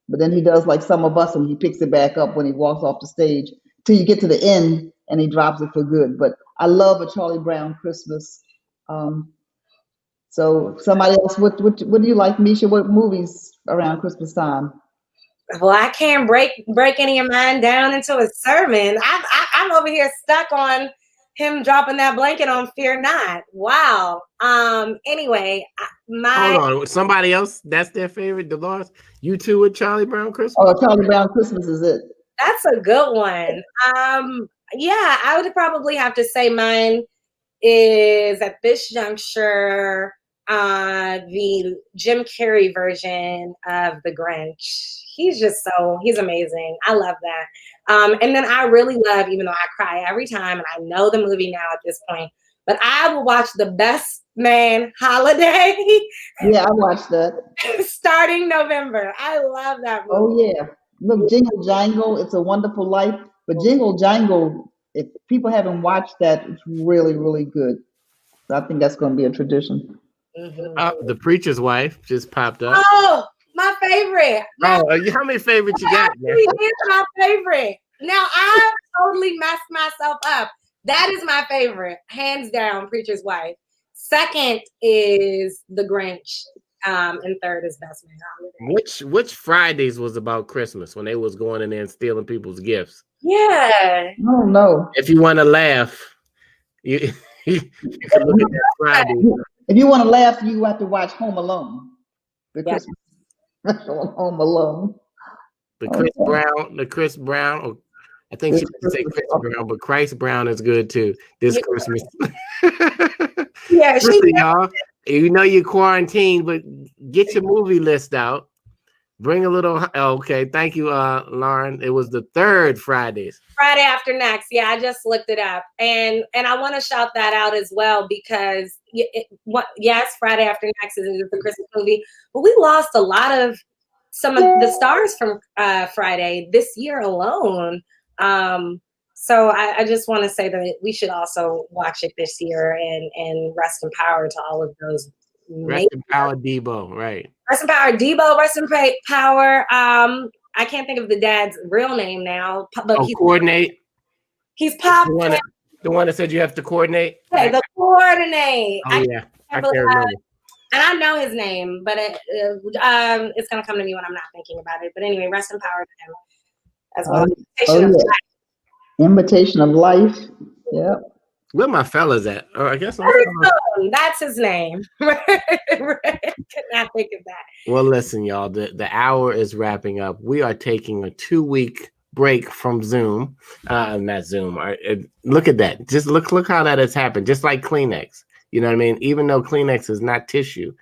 But then he does like some of us and he picks it back up when he walks off the stage till you get to the end and he drops it for good. But I love A Charlie Brown Christmas. So somebody else, what do you like, Misha? What movies around Christmas time? Well, I can't break any of mine down into a sermon. I'm over here stuck on him dropping that blanket on Fear Not. Wow. Anyway, hold on. Somebody else, that's their favorite, Dolores? You too with Charlie Brown Christmas? Oh, Charlie Brown Christmas is it. That's a good one. Yeah, I would probably have to say mine is at this juncture the Jim Carrey version of The Grinch. He's amazing. I love that. And then I really love, even though I cry every time, and I know the movie now at this point, but I will watch The Best Man Holiday. Yeah, I watched that. Starting November. I love that movie. Oh, yeah. Look, Jingle Jangle, It's a Wonderful Life. But Jingle Jangle, if people haven't watched that, it's really, really good. So I think that's going to be a tradition. Mm-hmm. The Preacher's Wife just popped up. Oh, my favorite. How many favorites you got? It's my favorite. Now I totally messed myself up. That is my favorite, hands down. Preacher's Wife. Second is The Grinch, and third is Best Man Holiday. Which Fridays was about Christmas when they was going in there and stealing people's gifts? Yeah. Oh no. If you want to laugh, you can look at that Friday. If you want to laugh, you have to watch Home Alone. The Christmas Home Alone. The Chris Brown. Oh, I think she didn't say Chris Brown, but Christ Brown is good too this Christmas. Yeah, listen, y'all. You know you're quarantined, but get your movie list out. Bring a little. Okay, thank you, Lauren. It was the third Fridays. Friday after next. Yeah, I just looked it up, and I want to shout that out as well because yes, Friday after next is the Christmas movie, but we lost a lot of some of the stars from Friday this year alone. So I just want to say that we should also watch it this year and rest in power to all of those. Rest in power, Debo. Right. Rest in power, Debo. Rest in power. I can't think of the dad's real name now, but coordinate. He's popped. The one that said you have to coordinate. Okay, the coordinate. Oh yeah, I can't remember. And I know his name, but it's gonna come to me when I'm not thinking about it. But anyway, rest in power to him as well. Invitation of life. Yeah. Where my fellas at? Oh, I guess that's his name. Could not think of that. Well, listen, y'all. The hour is wrapping up. We are taking a 2-week break from Zoom. Not Zoom. Look at that. Just look how that has happened. Just like Kleenex. You know what I mean? Even though Kleenex is not tissue,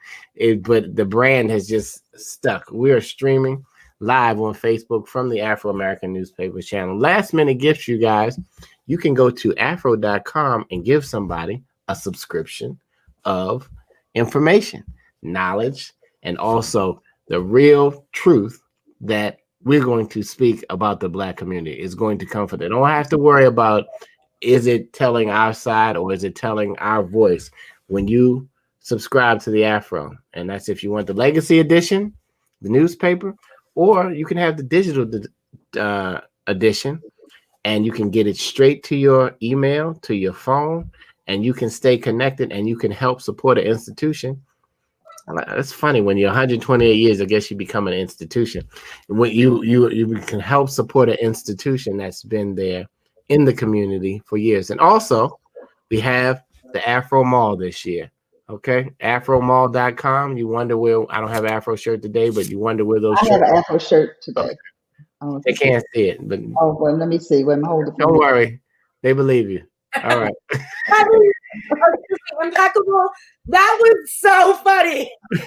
but the brand has just stuck. We are streaming live on Facebook from the Afro American Newspaper channel. Last minute gifts, you guys. You can go to afro.com and give somebody a subscription of information, knowledge, and also the real truth that we're going to speak about the Black community is going to come from them. Don't have to worry about, is it telling our side or is it telling our voice? When you subscribe to the Afro, and that's if you want the legacy edition, the newspaper, or you can have the digital edition, and you can get it straight to your email, to your phone, and you can stay connected and you can help support an institution. It's funny, when you're 128 years, I guess you become an institution. When you can help support an institution that's been there in the community for years. And also, we have the Afro Mall this year. Okay, afromall.com. You wonder where, I don't have an Afro shirt today, but you wonder where those shirts. I have an Afro shirt today. Okay. They can't see it, but well, let me see. Wait, hold it. Don't worry, they believe you. All right. Impeccable. That was so funny. That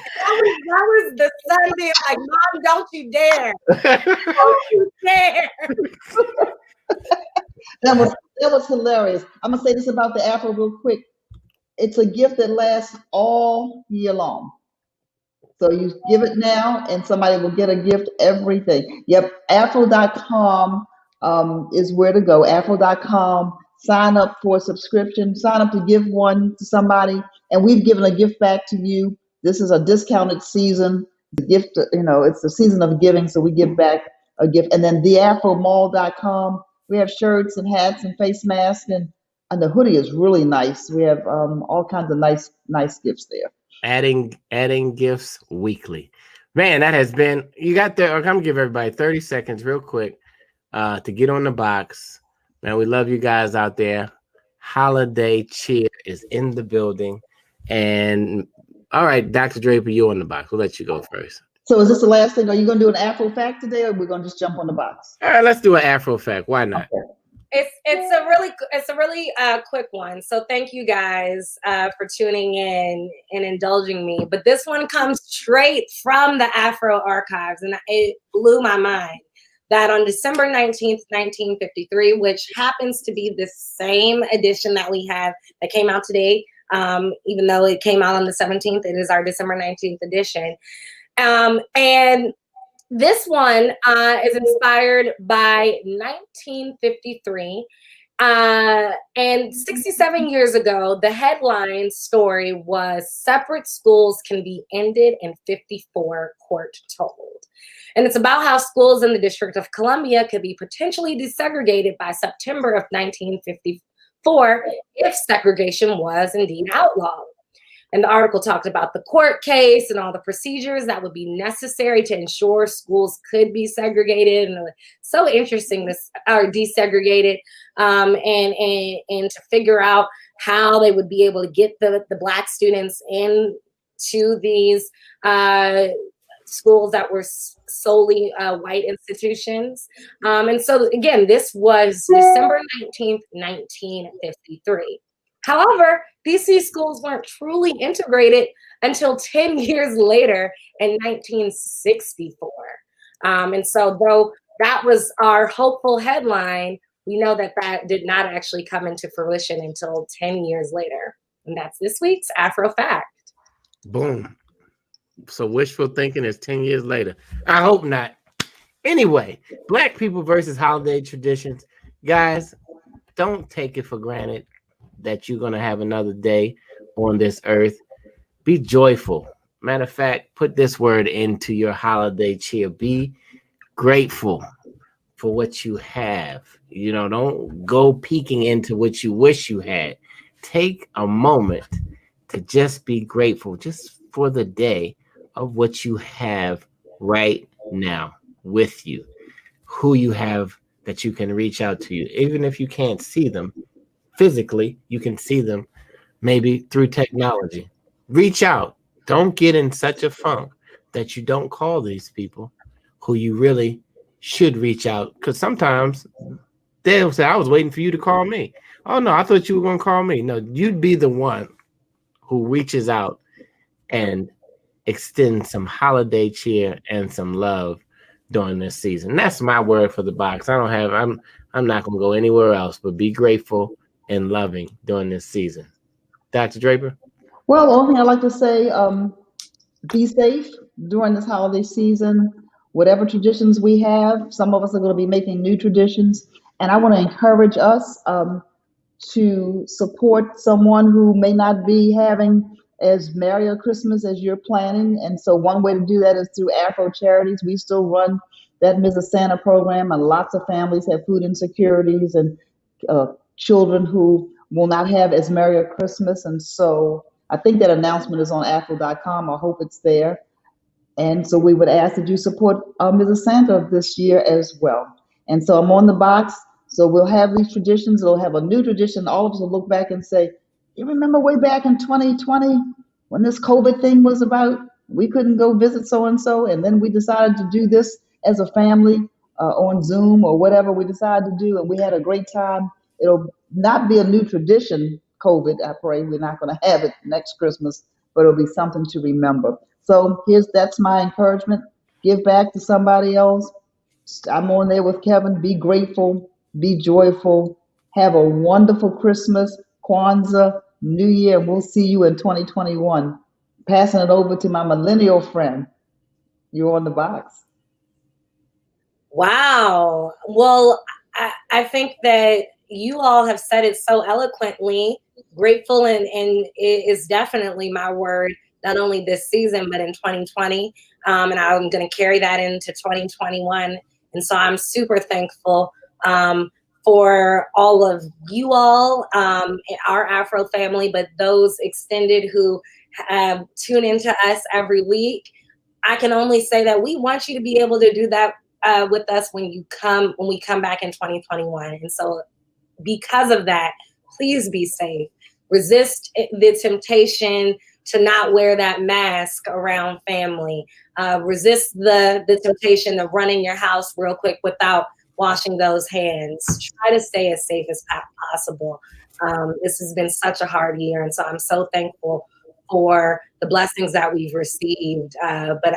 was the son being like, "Mom, don't you dare! Don't you dare!" That was hilarious. I'm gonna say this about the Afro real quick. It's a gift that lasts all year long. So you give it now and somebody will get a gift, everything. Yep, afro.com is where to go. Afro.com, sign up for a subscription, sign up to give one to somebody, and we've given a gift back to you. This is a discounted season. The gift, it's the season of giving, so we give back a gift. And then theafromall.com, we have shirts and hats and face masks, and the hoodie is really nice. We have all kinds of nice gifts there. Adding gifts weekly. Man, that has been, you got there. I'm gonna give everybody 30 seconds real quick to get on the box. Man, we love you guys out there. Holiday cheer is in the building. And all right, Dr. Draper, you're on the box. We'll let you go first. So is this the last thing? Are you gonna do an Afro fact today, or we're gonna just jump on the box? All right, let's do an Afro fact. Why not? Okay. It's a really quick one. So thank you guys for tuning in and indulging me. But this one comes straight from the Afro archives, and it blew my mind that on December 19th, 1953, which happens to be the same edition that we have that came out today, even though it came out on the 17th, it is our December 19th edition. And this one is inspired by 1953. And 67 years ago, the headline story was "Separate Schools Can Be Ended in 54 Court Told." And it's about how schools in the District of Columbia could be potentially desegregated by September of 1954 if segregation was indeed outlawed. And the article talked about the court case and all the procedures that would be necessary to ensure schools could be segregated. And it was so interesting, desegregated, and to figure out how they would be able to get the Black students into these schools that were solely white institutions. And so again, this was December 19th, 1953. However, DC schools weren't truly integrated until 10 years later in 1964. And so though that was our hopeful headline, we know that did not actually come into fruition until 10 years later. And that's this week's Afro Fact. Boom. So wishful thinking is 10 years later. I hope not. Anyway, Black people versus holiday traditions. Guys, don't take it for granted that you're going to have another day on this earth. Be joyful. Matter of fact, put this word into your holiday cheer. Be grateful for what you have. Don't go peeking into what you wish you had. Take a moment to just be grateful. Just for the day of what you have right now with you, who you have that you can reach out to you. Even if you can't see them physically, you can see them maybe through technology. Reach out. Don't get in such a funk that you don't call these people who you really should reach out. Because sometimes they'll say, I was waiting for you to call me. Oh, no, I thought you were going to call me. No, you'd be the one who reaches out and extends some holiday cheer and some love during this season. That's my word for the box. I'm not going to go anywhere else, but be grateful and loving during this season. Dr. Draper? Well, the only thing I'd like to say, be safe during this holiday season. Whatever traditions we have, some of us are going to be making new traditions. And I want to encourage us to support someone who may not be having as merry a Christmas as you're planning. And so one way to do that is through Afro Charities. We still run that Mrs. Santa program, and lots of families have food insecurities and children who will not have as merry a Christmas. And so I think that announcement is on afro.com. I hope it's there. And so we would ask that you support Mrs. Santa this year as well. And so I'm on the box. So we'll have these traditions. We'll have a new tradition. All of us will look back and say, you remember way back in 2020 when this COVID thing was about, we couldn't go visit so-and-so. And then we decided to do this as a family on Zoom or whatever we decided to do. And we had a great time. It'll not be a new tradition, COVID. I pray we're not going to have it next Christmas, but it'll be something to remember. So that's my encouragement. Give back to somebody else. I'm on there with Kevin. Be grateful, be joyful, have a wonderful Christmas, Kwanzaa, New Year, and we'll see you in 2021. Passing it over to my millennial friend. You're on the box. Wow. Well, I think that you all have said it so eloquently. Grateful and it is definitely my word, not only this season, but in 2020. And I'm going to carry that into 2021. And so I'm super thankful for all of you all, our Afro family, but those extended who tune into us every week. I can only say that we want you to be able to do that with us when we come back in 2021. And so because of that, please be safe. Resist the temptation to not wear that mask around family. Resist the temptation of running your house real quick without washing those hands. Try to stay as safe as possible. This has been such a hard year, and so I'm so thankful for the blessings that we've received. But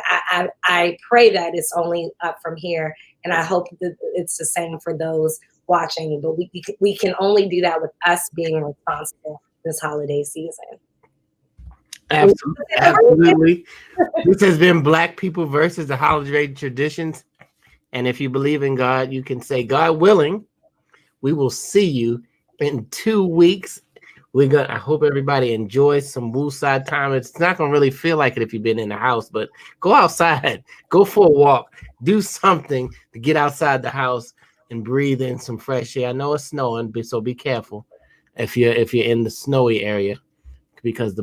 I pray that it's only up from here, and I hope that it's the same for those watching. But we can only do that with us being responsible this holiday season. Absolutely. This has been Black People versus the Holiday Traditions. And if you believe in God, you can say, God willing, we will see you in 2 weeks. I hope everybody enjoys some woosah time. It's not going to really feel like it if you've been in the house, but go outside, go for a walk, do something to get outside the house and breathe in some fresh air. I know it's snowing, so be careful if you're in the snowy area, because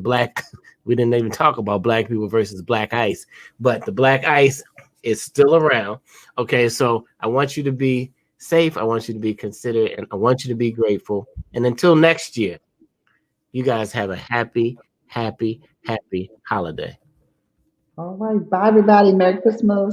we didn't even talk about Black people versus black ice, but the black ice is still around. Okay, so I want you to be safe. I want you to be considerate, and I want you to be grateful. And until next year, you guys have a happy, happy, happy holiday. All right. Bye, everybody. Merry Christmas.